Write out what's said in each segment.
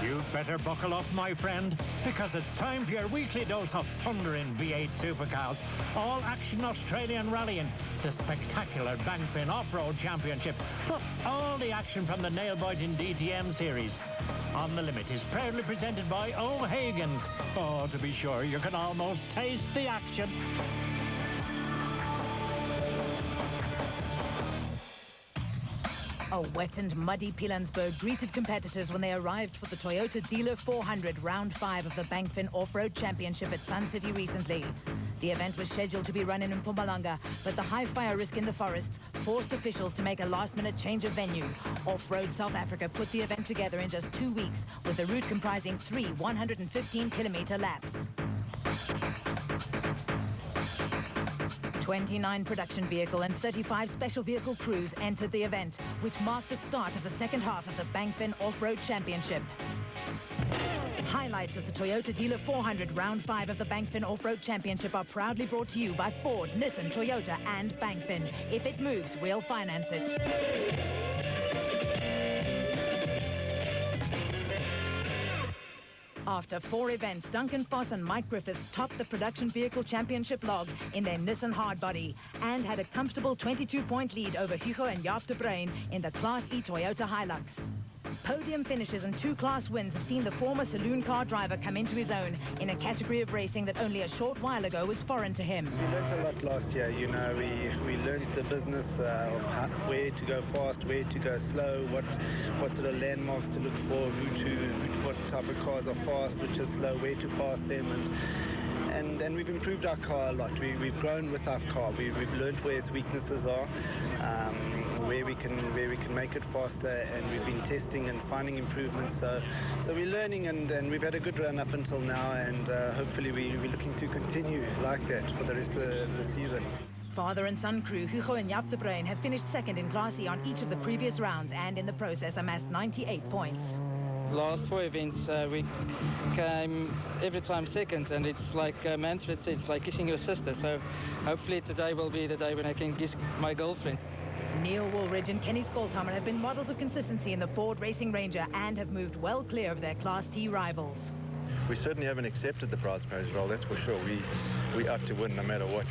You'd better buckle up, my friend, because it's time for your weekly dose of thunder in V8 Supercars. All action Australian rallying, the spectacular Bankfin Off-Road Championship, plus all the action from the nail-biting DTM series. On the Limit is proudly presented by O'Hagan's. Oh, to be sure, you can almost taste the action. A wet and muddy Pilanesberg greeted competitors when they arrived for the Toyota Dealer 400 Round 5 of the Bankfin Off-Road Championship at Sun City recently. The event was scheduled to be run in Mpumalanga, but the high fire risk in the forests forced officials to make a last-minute change of venue. Off-Road South Africa put the event together in just 2 weeks, with the route comprising 3 115-kilometer laps. 29 production vehicle and 35 special vehicle crews entered the event, which marked the start of the second half of the Bankfin Off-Road Championship. Highlights of the Toyota Dealer 400 Round 5 of the Bankfin Off-Road Championship are proudly brought to you by Ford, Nissan, Toyota and Bankfin. If it moves, we'll finance it. After 4 events, Duncan Foss and Mike Griffiths topped the Production Vehicle Championship log in their Nissan Hardbody and had a comfortable 22-point lead over Hugo and Jaap de Bruin in the Class E Toyota Hilux. Podium finishes and 2 class wins have seen the former saloon car driver come into his own in a category of racing that only a short while ago was foreign to him. We learned a lot last year, you know, we learned the business of where to go fast, where to go slow, what sort of landmarks to look for, what type of cars are fast, which are slow, where to pass them, and we've improved our car a lot. We've grown with our car. We've learned where its weaknesses are, where we can make it faster, and we've been testing and finding improvements. So we're learning, and we've had a good run up until now, and hopefully we're looking to continue like that for the rest of the season. Father and son crew Hugo and Jaap de Bruin have finished second in Class E on each of the previous rounds and in the process amassed 98 points. Last 4 events we came every time second, and it's like Manfred said, it's like kissing your sister. So hopefully today will be the day when I can kiss my girlfriend. Neil Woolridge and Kenny Skolthammer have been models of consistency in the Ford Racing Ranger and have moved well clear of their Class T rivals. We certainly haven't accepted the bridesmaids role, that's for sure. We up to win no matter what.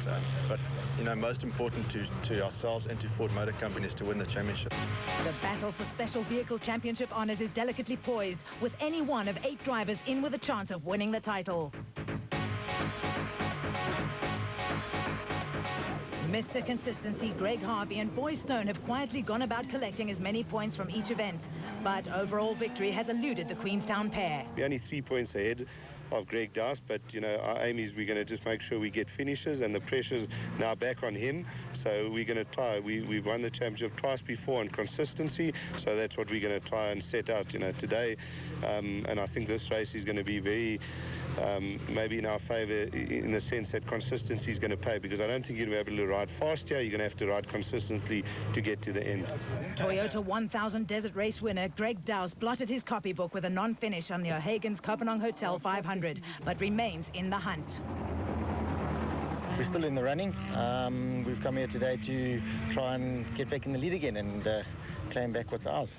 But you know, most important to ourselves and to Ford Motor Company is to win the championship. The battle for Special Vehicle Championship honours is delicately poised, with any one of 8 drivers in with a chance of winning the title. Mr. Consistency, Greg Harvey and Boy Stone have quietly gone about collecting as many points from each event, but overall victory has eluded the Queenstown pair. We're only 3 points ahead of Greg Dowse, but you know, our aim is we're going to just make sure we get finishes, and the pressure's now back on him. So we're going to try. We've won the championship twice before on consistency, so that's what we're going to try and set out, you know, today. And I think this race is going to be very maybe in our favour, in the sense that consistency is going to pay, because I don't think you're going to be able to ride fast here. You're going to have to ride consistently to get to the end. Toyota 1000 Desert Race winner Greg Dowse blotted his copybook with a non-finish on the O'Hagan's Kopenhagen Hotel 500, but remains in the hunt. We're still in the running. We've come here today to try and get back in the lead again and claim back what's ours.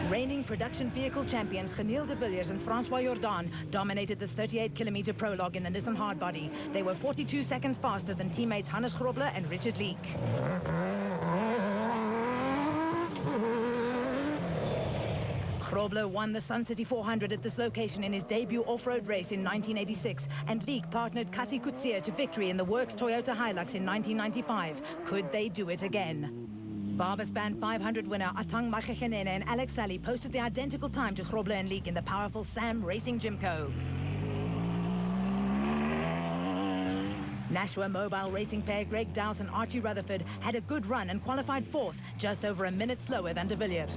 Reigning production vehicle champions Geniel de Villiers and Francois Jordan dominated the 38-kilometer prologue in the Nissan Hardbody. They were 42 seconds faster than teammates Hannes Grobler and Richard Leek. Grobler won the Sun City 400 at this location in his debut off-road race in 1986, and Leek partnered Kasi Kutsia to victory in the Works Toyota Hilux in 1995. Could they do it again? Barbaspan 500 winner Atang Makhekenene and Alex Sally posted the identical time to Grobler and Leek in the powerful Sam Racing Jimco. Nashua Mobile Racing pair Greg Dowse and Archie Rutherford had a good run and qualified 4th, just over a minute slower than de Villiers.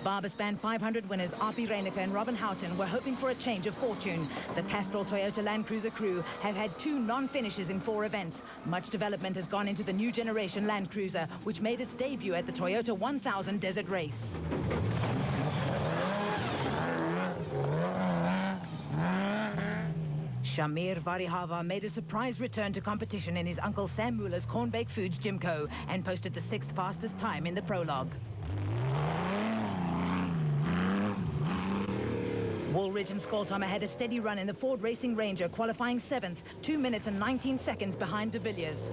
Barbaspan 500 winners Arpi Reiniger and Robin Houghton were hoping for a change of fortune. The Castrol Toyota Land Cruiser crew have had 2 non-finishes in 4 events. Much development has gone into the new generation Land Cruiser, which made its debut at the Toyota 1000 Desert Race. Shamir Varihava made a surprise return to competition in his uncle Sam Muller's Cornbake Foods Jimco and posted the 6th fastest time in the prologue. Woolridge and Skolthammer had a steady run in the Ford Racing Ranger, qualifying 7th, 2 minutes and 19 seconds behind de Villiers.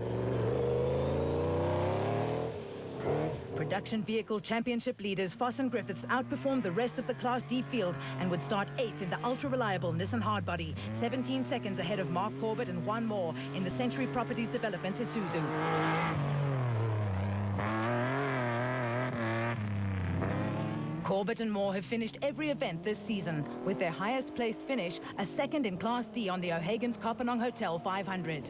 Production Vehicle Championship leaders Foss and Griffiths outperformed the rest of the Class D field and would start 8th in the ultra-reliable Nissan Hardbody, 17 seconds ahead of Mark Corbett and one more in the Century Properties Developments Isuzu. Corbett and Moore have finished every event this season, with their highest placed finish, a 2nd in Class D on the O'Hagan's Kopanong Hotel 500.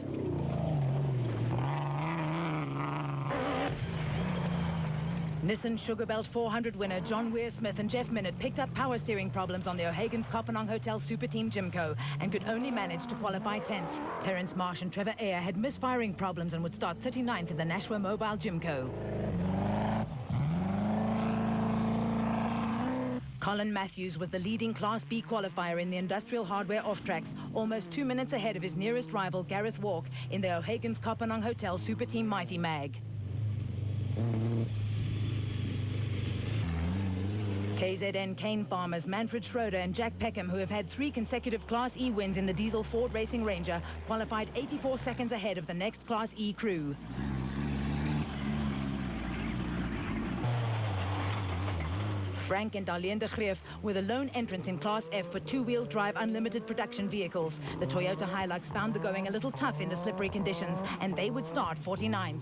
Nissan Sugarbelt 400 winner John Weir-Smith and Jeff Minott picked up power steering problems on the O'Hagan's Kopanong Hotel Super Team Jimco and could only manage to qualify 10th. Terence Marsh and Trevor Ayer had misfiring problems and would start 39th in the Nashua Mobile Jimco. Colin Matthews was the leading Class B qualifier in the Industrial Hardware off-tracks, almost 2 minutes ahead of his nearest rival Gareth Walk in the O'Hagan's Kopanong Hotel Super Team Mighty Mag. KZN Cane Farmers Manfred Schroeder and Jack Peckham, who have had 3 consecutive Class E wins in the diesel Ford Racing Ranger, qualified 84 seconds ahead of the next Class E crew. Frank and Darlene de Greef were the lone entrants in Class F for 2-wheel drive unlimited production vehicles. The Toyota Hilux found the going a little tough in the slippery conditions, and they would start 49th.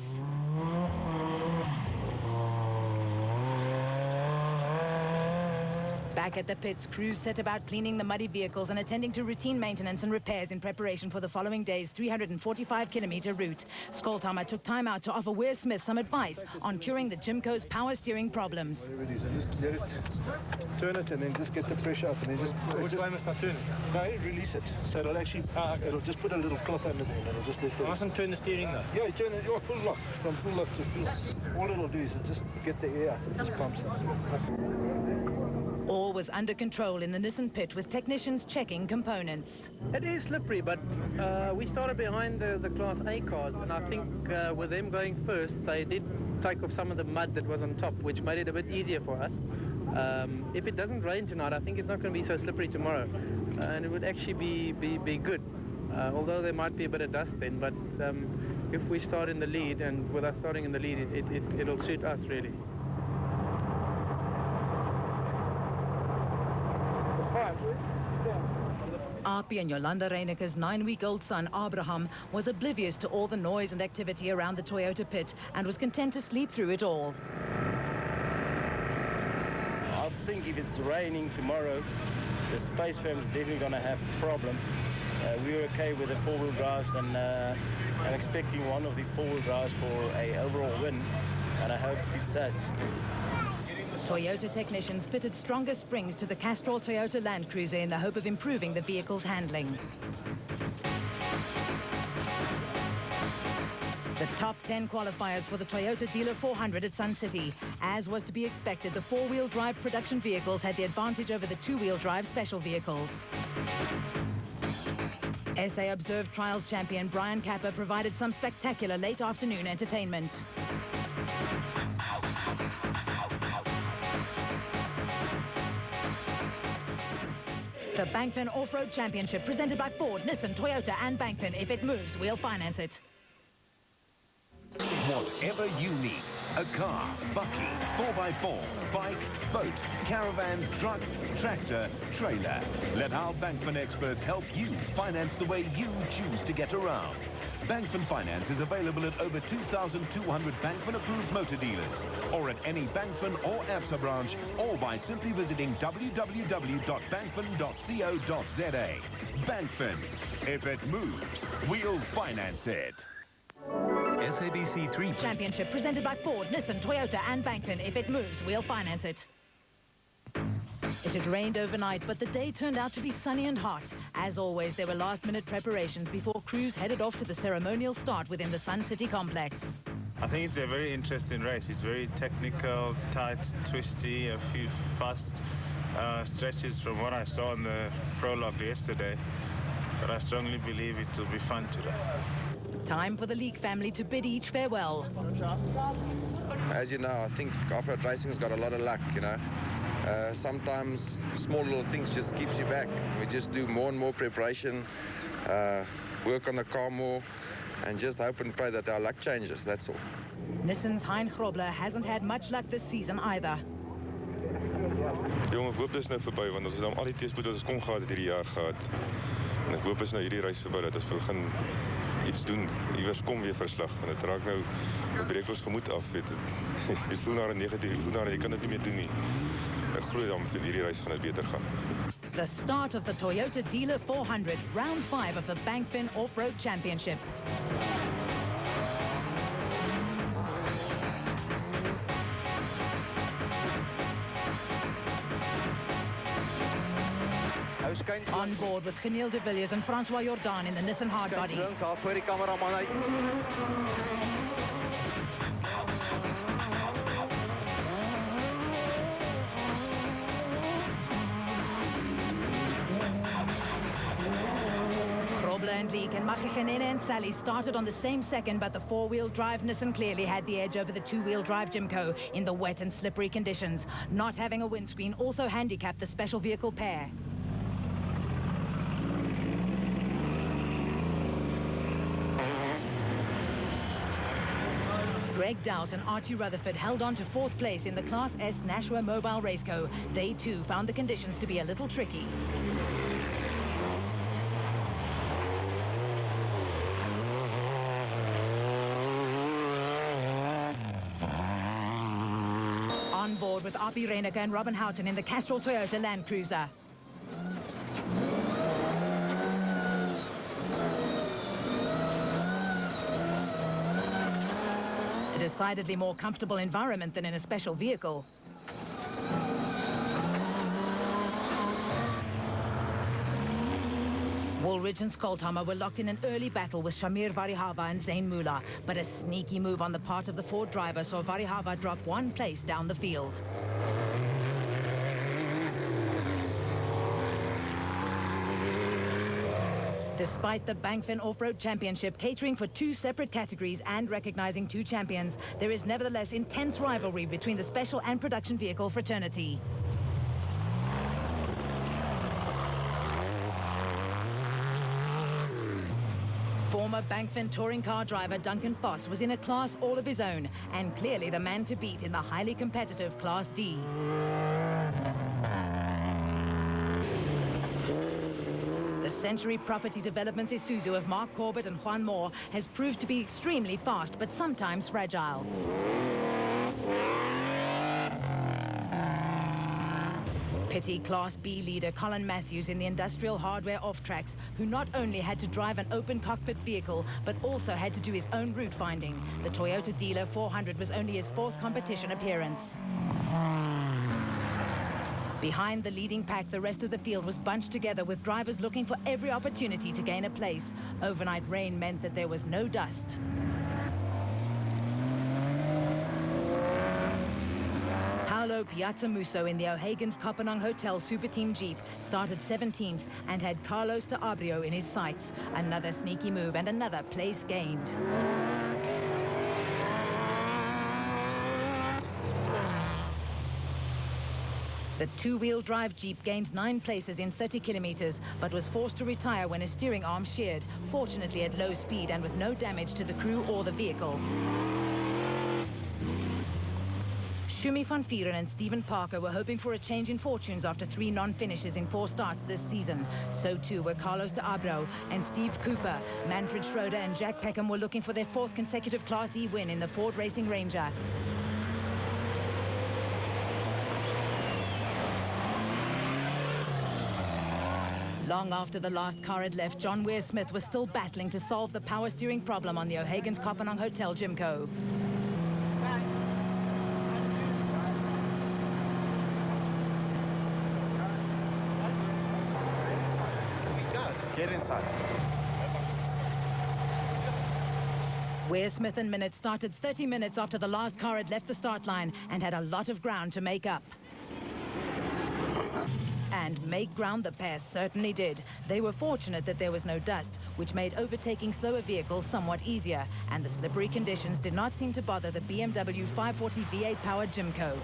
Back at the pits, crews set about cleaning the muddy vehicles and attending to routine maintenance and repairs in preparation for the following day's 345-kilometer route. Skolthammer took time out to offer Weir-Smith some advice on curing the Jimco's power steering problems. Just let it turn it and then just get the pressure up and then just... Which way must I turn it? No, release it. So it'll actually... It'll just put a little cloth under there and it'll just let the... I mustn't turn the steering though. Yeah, you turn it, you're full lock. From full lock to full. All it'll do is just get the air out. It just pumps it. All was under control in the Nissan pit with technicians checking components. It is slippery, but we started behind the Class A cars, and I think with them going first, they did take off some of the mud that was on top, which made it a bit easier for us. If it doesn't rain tonight, I think it's not going to be so slippery tomorrow, and it would actually be good. Although there might be a bit of dust then, but if we start in the lead, and with us starting in the lead, it'll suit us really. Api and Yolanda Reineke's 9-week-old son, Abraham, was oblivious to all the noise and activity around the Toyota pit and was content to sleep through it all. I think if it's raining tomorrow, the Space Fam's definitely going to have a problem. We're okay with the 4-wheel drives, and I'm expecting one of the 4-wheel drives for an overall win, and I hope it's us. Toyota technicians fitted stronger springs to the Castrol Toyota Land Cruiser in the hope of improving the vehicle's handling. The top 10 qualifiers for the Toyota Dealer 400 at Sun City. As was to be expected, the 4-wheel drive production vehicles had the advantage over the 2-wheel drive special vehicles. SA Observed Trials champion Brian Kappa provided some spectacular late afternoon entertainment. The Bankfin Off-Road Championship presented by Ford, Nissan, Toyota and Bankfin. If it moves, we'll finance it. Whatever you need, a car, bucky, 4x4, bike, boat, caravan, truck, tractor, trailer. Let our Bankfin experts help you finance the way you choose to get around. Bankfin Finance is available at over 2,200 Bankfin-approved motor dealers, or at any Bankfin or ABSA branch, or by simply visiting www.bankfin.co.za. Bankfin. If it moves, we'll finance it. SABC 3 Championship presented by Ford, Nissan, Toyota and Bankfin. If it moves, we'll finance it. It had rained overnight, but the day turned out to be sunny and hot. As always, there were last-minute preparations before crews headed off to the ceremonial start within the Sun City complex. I think it's a very interesting race. It's very technical, tight, twisty, a few fast stretches from what I saw in the prologue yesterday. but I strongly believe it will be fun today. Time for the Leek family to bid each farewell. As you know, I think off-road racing's got a lot of luck, you know. Sometimes small little things just keeps you back. We just do more and more preparation, work on the car more, and just hope and pray that our luck changes, that's all. Nissan's Hein Grobler hasn't had much luck this season either. Jongen, ek hoop dis nou verby, want ons het al die teëspoed wat ons kon gehad het hierdie jaar gehad. En ek hoop is nou hierdie reis verby dat ons begin iets doen. Iewers kom weer verslag, want dit raak nou, dit breek ons gemoed af, weet het. Jy voel naar 'n negatief, jy voel naar jy kan dit nie meer doen nie. Ek glo dan vir hierdie reis gaan dit beter gaan. The start of the Toyota Dealer 400, round 5 of the Bankfin Off-Road Championship. On board with Geniel de Villiers and Francois Jordan in the Nissan Hardbody. Grobler and Leek and Machichenene and Sally started on the same second, but the four-wheel drive Nissan clearly had the edge over the two-wheel drive Jimco in the wet and slippery conditions. Not having a windscreen also handicapped the special vehicle pair. Greg Dowse and Archie Rutherford held on to 4th place in the Class S Nashua Mobile Raceco. They too found the conditions to be a little tricky. On board with Api Reyneke and Robin Houghton in the Castrol Toyota Land Cruiser. A decidedly more comfortable environment than in a special vehicle. Woolridge and Skolthammer were locked in an early battle with Shamir Varihava and Zayn Moolah, but a sneaky move on the part of the Ford driver saw Varihava drop 1 place down the field. Despite the Bankfin Off-Road Championship catering for 2 separate categories and recognizing 2 champions, there is nevertheless intense rivalry between the special and production vehicle fraternity. Former Bankfin touring car driver Duncan Foss was in a class all of his own and clearly the man to beat in the highly competitive Class D. The Century Property Developments Isuzu of Mark Corbett and Juan Moore has proved to be extremely fast but sometimes fragile. Pity Class B leader Colin Matthews in the industrial hardware off-tracks, who not only had to drive an open cockpit vehicle but also had to do his own route finding. The Toyota Dealer 400 was only his 4th competition appearance. Behind the leading pack, the rest of the field was bunched together with drivers looking for every opportunity to gain a place. Overnight rain meant that there was no dust. Paulo Piazza Musso in the O'Hagan's Kopanang Hotel Super Team Jeep started 17th and had Carlos de Abrio in his sights. Another sneaky move and another place gained. The 2-wheel drive Jeep gained 9 places in 30 kilometers, but was forced to retire when a steering arm sheared, fortunately at low speed and with no damage to the crew or the vehicle. Shumi van Vieren and Stephen Parker were hoping for a change in fortunes after 3 non-finishes in 4 starts this season. So too were Carlos de Abrio and Steve Cooper. Manfred Schroeder and Jack Peckham were looking for their 4th consecutive Class E win in the Ford Racing Ranger. Long after the last car had left, John Weir Smith was still battling to solve the power steering problem on the O'Hagan's Kopanang Hotel Jimco. Get inside. Weir Smith and Minute started 30 minutes after the last car had left the start line and had a lot of ground to make up. planned make ground, the pair certainly did. They were fortunate that there was no dust, which made overtaking slower vehicles somewhat easier, and the slippery conditions did not seem to bother the BMW 540 V8-powered Jimco.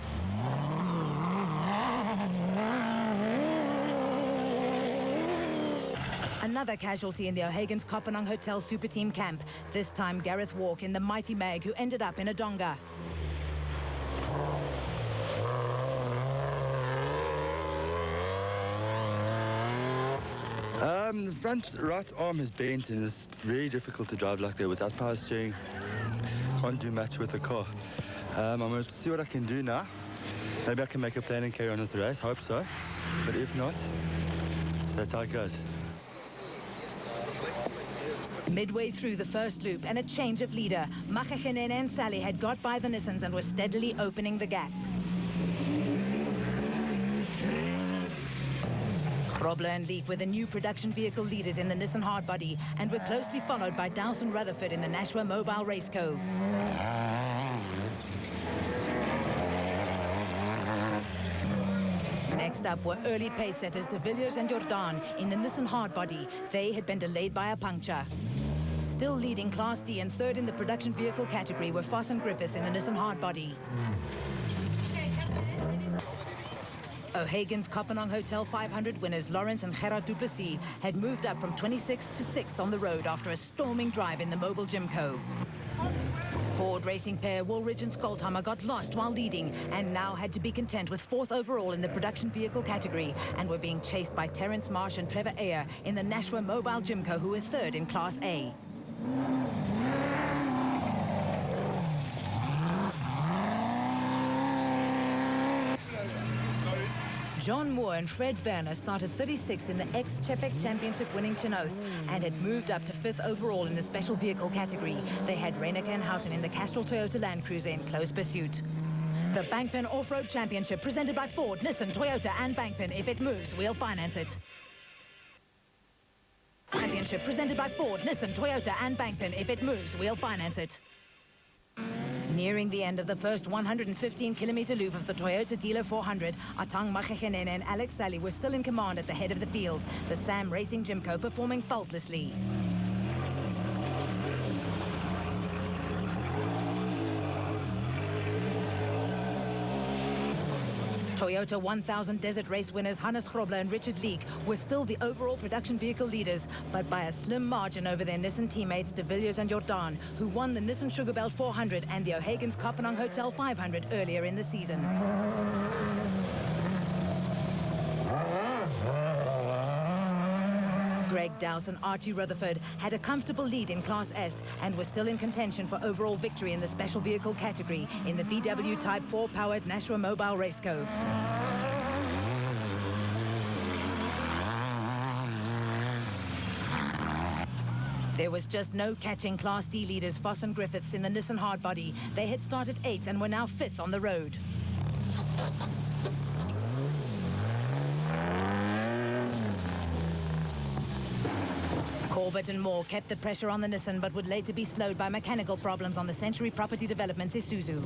Another casualty in the O'Hagan's Kopanang Hotel Super Team camp, this time Gareth Walk in the Mighty Mag, who ended up in a donga. The front right arm is bent and it's very difficult to drive like that without power steering. Can't do much with the car. I'm going to see what I can do now. Maybe I can make a plan and carry on with the race, hope so. But if not, that's how it goes. Midway through the first loop and a change of leader, Makachenene and Sally had got by the Nissans and were steadily opening the gap. Grobler and Leek were the new production vehicle leaders in the Nissan Hardbody and were closely followed by Dowson Rutherford in the Nashua Mobile Race Co. Next up were early pace setters De Villiers and Jordan in the Nissan Hardbody. They had been delayed by a puncture. Still leading Class D and third in the production vehicle category were Foss and Griffith in the Nissan Hardbody. O'Hagan's Kopanang Hotel 500 winners Lawrence and Gerard Duplessis had moved up from 26th to 6th on the road after a storming drive in the Mobile Jimco. Ford racing pair Woolridge and Skolthammer got lost while leading and now had to be content with 4th overall in the production vehicle category and were being chased by Terence Marsh and Trevor Ayer in the Nashua Mobile Jimco, who were 3rd in Class A. John Moore and Fred Werner started 36th in the ex-Chepek Championship winning Chinoth and had moved up to 5th overall in the special vehicle category. They had Reineke and Houghton in the Castrol Toyota Land Cruiser in close pursuit. The Bankfin Off-Road Championship presented by Ford, Nissan, Toyota and Bankfin. If it moves, we'll finance it. Championship presented by Ford, Nissan, Toyota and Bankfin. If it moves, we'll finance it. Nearing the end of the first 115-kilometer loop of the Toyota Dealer 400, Atang Makachenene and Alex Sally were still in command at the head of the field, the Sam Racing Jimco performing faultlessly. Toyota 1000 Desert Race winners Hannes Grobler and Richard Leek were still the overall production vehicle leaders, but by a slim margin over their Nissan teammates De Villiers and Jordan, who won the Nissan Sugarbelt 400 and the O'Hagan's Kopanang Hotel 500 earlier in the season. Greg Dowse and Archie Rutherford had a comfortable lead in Class S and were still in contention for overall victory in the special vehicle category in the VW Type 4-powered Nashua Mobile Race Co. There was just no catching Class D leaders Foss and Griffiths in the Nissan Hardbody. They had started 8th and were now 5th on the road. Corbett and Moore kept the pressure on the Nissan, but would later be slowed by mechanical problems on the Century Property Development's Isuzu.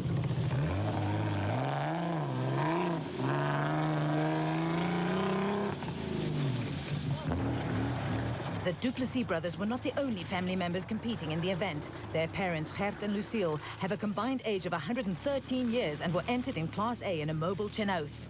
The Duplessis brothers were not the only family members competing in the event. Their parents, Gert and Lucille, have a combined age of 113 years and were entered in Class A in a mobile Chinoth.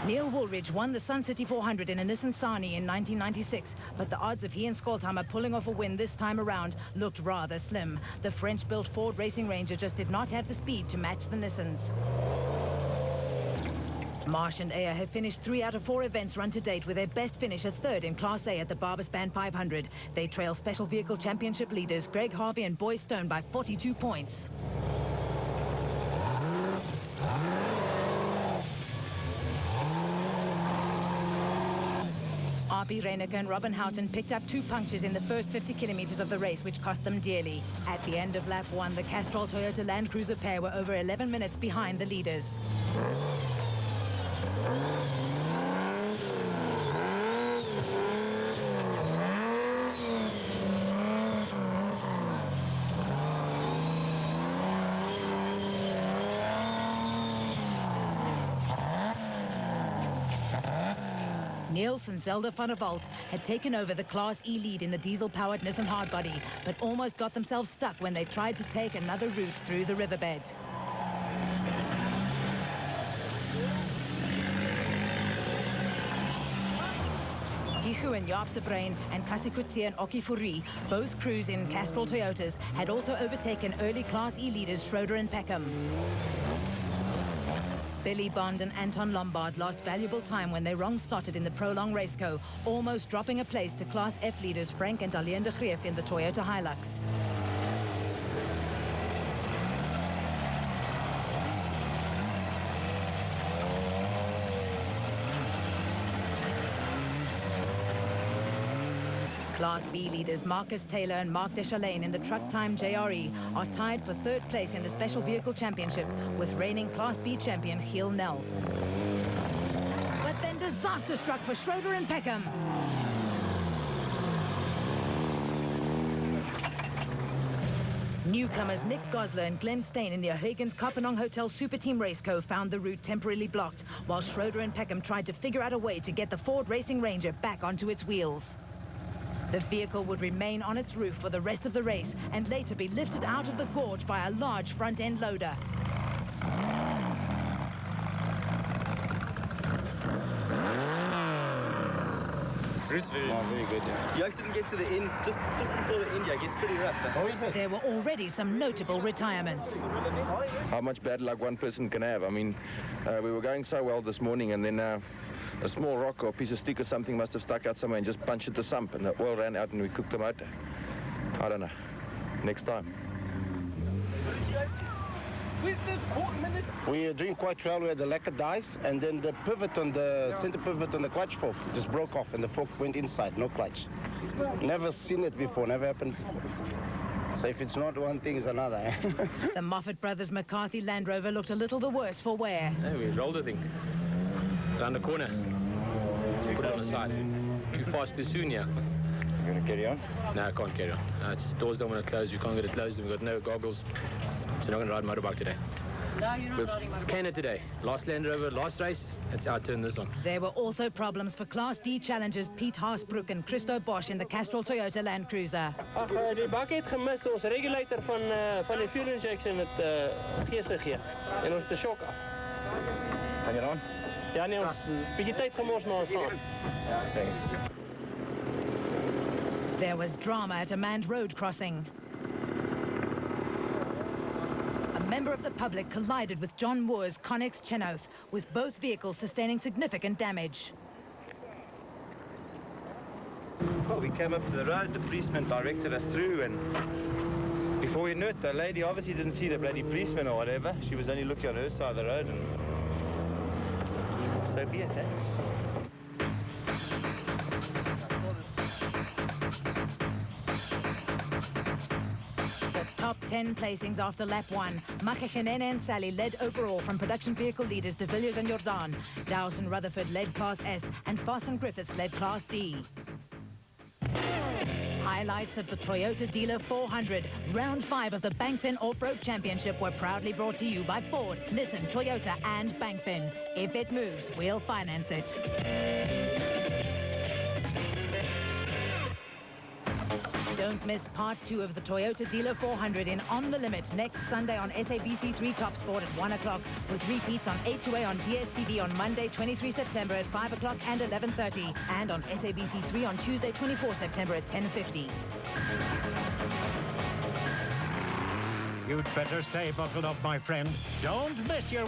Neil Woolridge won the Sun City 400 in a Nissan Sani in 1996, but the odds of he and Skolthammer pulling off a win this time around looked rather slim. The French-built Ford Racing Ranger just did not have the speed to match the Nissans. Marsh and Ayer have finished 3 out of 4 events run to date, with their best finish a 3rd in Class A at the Barbaspan 500. They trail Special Vehicle Championship leaders Greg Harvey and Boy Stone by 42 points. R.B. Reineke and Robin Houghton picked up 2 punctures in the first 50 kilometers of the race, which cost them dearly. At the end of lap 1, the Castrol Toyota Land Cruiser pair were over 11 minutes behind the leaders. Niels and Zelda van der Walt had taken over the Class E lead in the diesel-powered Nissan Hardbody, but almost got themselves stuck when they tried to take another route through the riverbed. Gichu and Jaap de Bruin and Kasikutsi and Oki Fourie, both crews in Castrol Toyotas, had also overtaken early Class E leaders Schroeder and Peckham. Billy Bond and Anton Lombard lost valuable time when they wrong-slotted in the Prolong Raceco, almost dropping a place to Class F leaders Frank and Alain de Greef in the Toyota Hilux. Class B leaders Marcus Taylor and Mark Deschalain in the Truck Time JRE are tied for third place in the Special Vehicle Championship with reigning Class B champion Giel Nel. But then disaster struck for Schroeder and Peckham. Newcomers Nick Gosler and Glenn Stain in the O'Hagan's Kopenong Hotel Super Team Raceco found the route temporarily blocked, while Schroeder and Peckham tried to figure out a way to get the Ford Racing Ranger back onto its wheels. The vehicle would remain on its roof for the rest of the race and later be lifted out of the gorge by a large front-end loader. Route's very good. You actually didn't get to the end, just before the end, yeah, it gets pretty rough. There were already some notable retirements. How much bad luck one person can have. I mean, we were going so well this morning, and then a small rock or a piece of stick or something must have stuck out somewhere and just punched the sump, and the oil ran out and we cooked the motor. I don't know. Next time. We are doing quite well. We had the lacquer dice, and then the pivot on the center pivot on the clutch fork just broke off, and the fork went inside, no clutch. Never seen it before, never happened before. So if it's not one thing, it's another. The Moffat Brothers McCarthy Land Rover looked a little the worse for wear. Hey, we rolled the thing. Down the corner. Put it on the side. Too fast, too soon, yeah. You going to carry on? No, I can't carry on. Doors don't want to close. We can't get it closed. We've got no goggles. So we're not going to ride motorbike today. No, you're not riding motorbike. Canada today. Last Land Rover, last race. It's our turn this one. There were also problems for Class D challengers Piet Haasbroek and Christo Bosch in the Castrol Toyota Land Cruiser. Die bak het gemist. Ons regulator van die fuel injection het geestig hier. En ons de shock af. Kan je aan? Ja, nee, ons bietjie tyd gemors maar ons gaan. There was drama at a manned road crossing. A member of the public collided with John Moore's Connex Chenoweth, with both vehicles sustaining significant damage. Well, we came up to the road, the policeman directed us through, and before we knew it, the lady obviously didn't see the bloody policeman or whatever. She was only looking on her side of the road, and so be it, eh? Top 10 placings after lap 1. Makachenene and Sally led overall from production vehicle leaders De Villiers and Jordan. Dowson Rutherford led Class S and Fasten Griffiths led Class D. Highlights of the Toyota Dealer 400, round 5 of the Bankfin Off-Road Championship were proudly brought to you by Ford, Nissan, Toyota and Bankfin. If it moves, we'll finance it. Don't miss part 2 of the Toyota Dealer 400 in On the Limit next Sunday on SABC3 Top Sport at 1 o'clock, with repeats on A2A on DSTV on Monday 23 September at 5 o'clock and 11:30, and on SABC3 on Tuesday 24 September at 10:50. You'd better stay buckled up, my friend. Don't miss your...